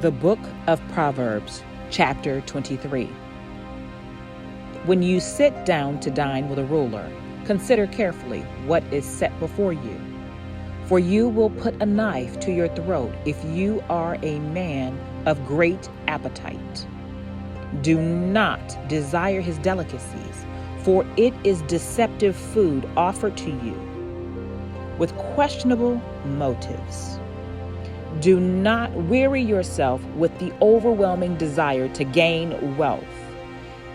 The Book of Proverbs, chapter 23. When you sit down to dine with a ruler, consider carefully what is set before you. For you will put a knife to your throat if you are a man of great appetite. Do not desire his delicacies, for it is deceptive food offered to you with questionable motives. Do not weary yourself with the overwhelming desire to gain wealth.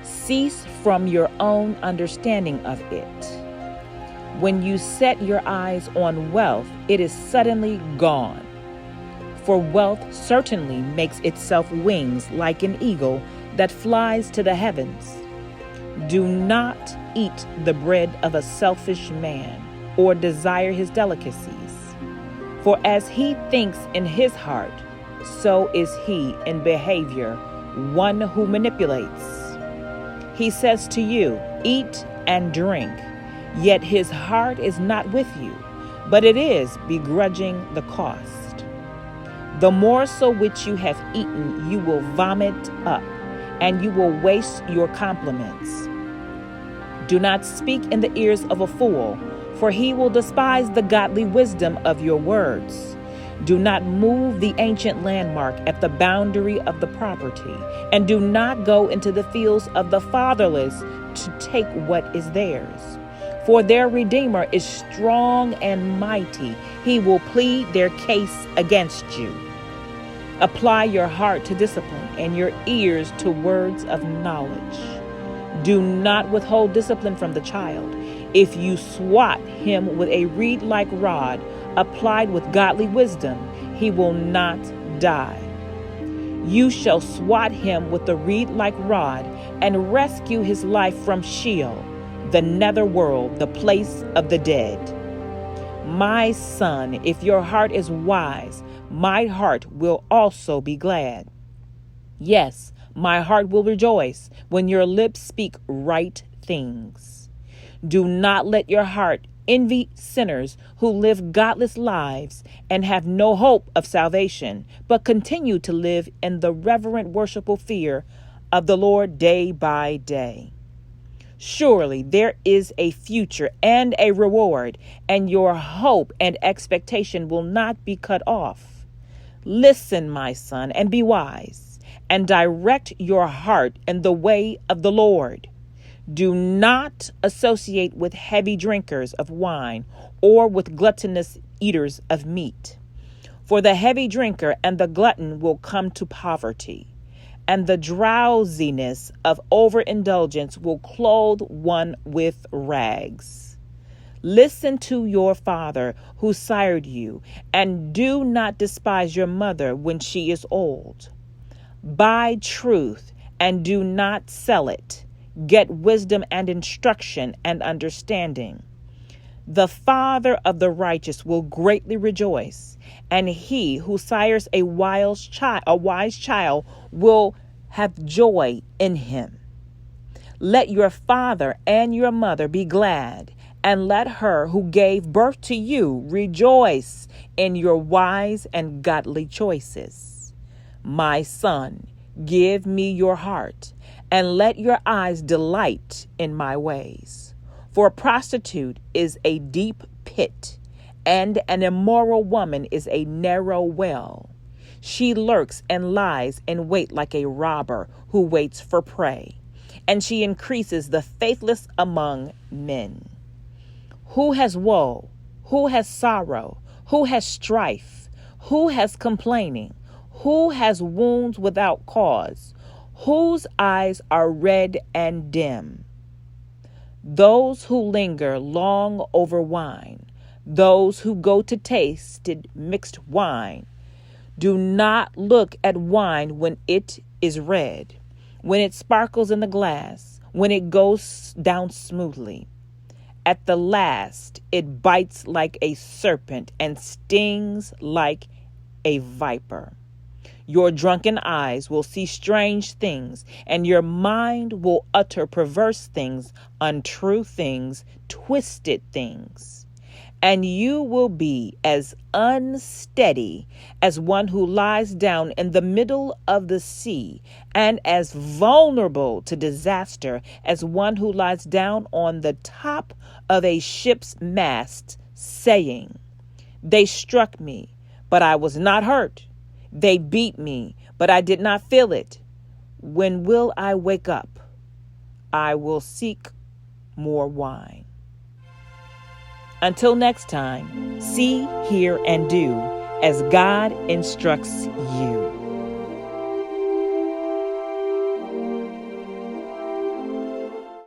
Cease from your own understanding of it. When you set your eyes on wealth, it is suddenly gone. For wealth certainly makes itself wings like an eagle that flies to the heavens. Do not eat the bread of a selfish man or desire his delicacies. For as he thinks in his heart, so is he in behavior, one who manipulates. He says to you, eat and drink, yet his heart is not with you, but it is begrudging the cost. The morsel which you have eaten you will vomit up, and you will waste your compliments. Do not speak in the ears of a fool, for he will despise the godly wisdom of your words. Do not move the ancient landmark at the boundary of the property, and do not go into the fields of the fatherless to take what is theirs. For their Redeemer is strong and mighty. He will plead their case against you. Apply your heart to discipline and your ears to words of knowledge. Do not withhold discipline from the child. If you swat him with a reed-like rod applied with godly wisdom, he will not die. You shall swat him with the reed-like rod and rescue his life from Sheol, the netherworld, the place of the dead. My son, if your heart is wise, my heart will also be glad. Yes, my heart will rejoice when your lips speak right things. Do not let your heart envy sinners who live godless lives and have no hope of salvation, but continue to live in the reverent, worshipful fear of the Lord day by day. Surely there is a future and a reward, and your hope and expectation will not be cut off. Listen, my son, and be wise, and direct your heart in the way of the Lord. Do not associate with heavy drinkers of wine or with gluttonous eaters of meat. For the heavy drinker and the glutton will come to poverty, and the drowsiness of overindulgence will clothe one with rags. Listen to your father who sired you, and do not despise your mother when she is old. Buy truth and do not sell it. Get wisdom and instruction and understanding. The father of the righteous will greatly rejoice, and he who sires a wise child will have joy in him. Let your father and your mother be glad, and let her who gave birth to you rejoice in your wise and godly choices. My son, give me your heart, and let your eyes delight in my ways. For a prostitute is a deep pit, and an immoral woman is a narrow well. She lurks and lies in wait like a robber who waits for prey, and she increases the faithless among men. Who has woe? Who has sorrow? Who has strife? Who has complaining? Who has wounds without cause? Whose eyes are red and dim? Those who linger long over wine, those who go to tasted mixed wine. Do not look at wine when it is red, when it sparkles in the glass, when it goes down smoothly. At the last, it bites like a serpent and stings like a viper. Your drunken eyes will see strange things, and your mind will utter perverse things, untrue things, twisted things. and you will be as unsteady as one who lies down in the middle of the sea, and as vulnerable to disaster as one who lies down on the top of a ship's mast, saying, "They struck me, but I was not hurt. They beat me, but I did not feel it. When will I wake up? I will seek more wine." Until next time, see, hear, and do as God instructs you.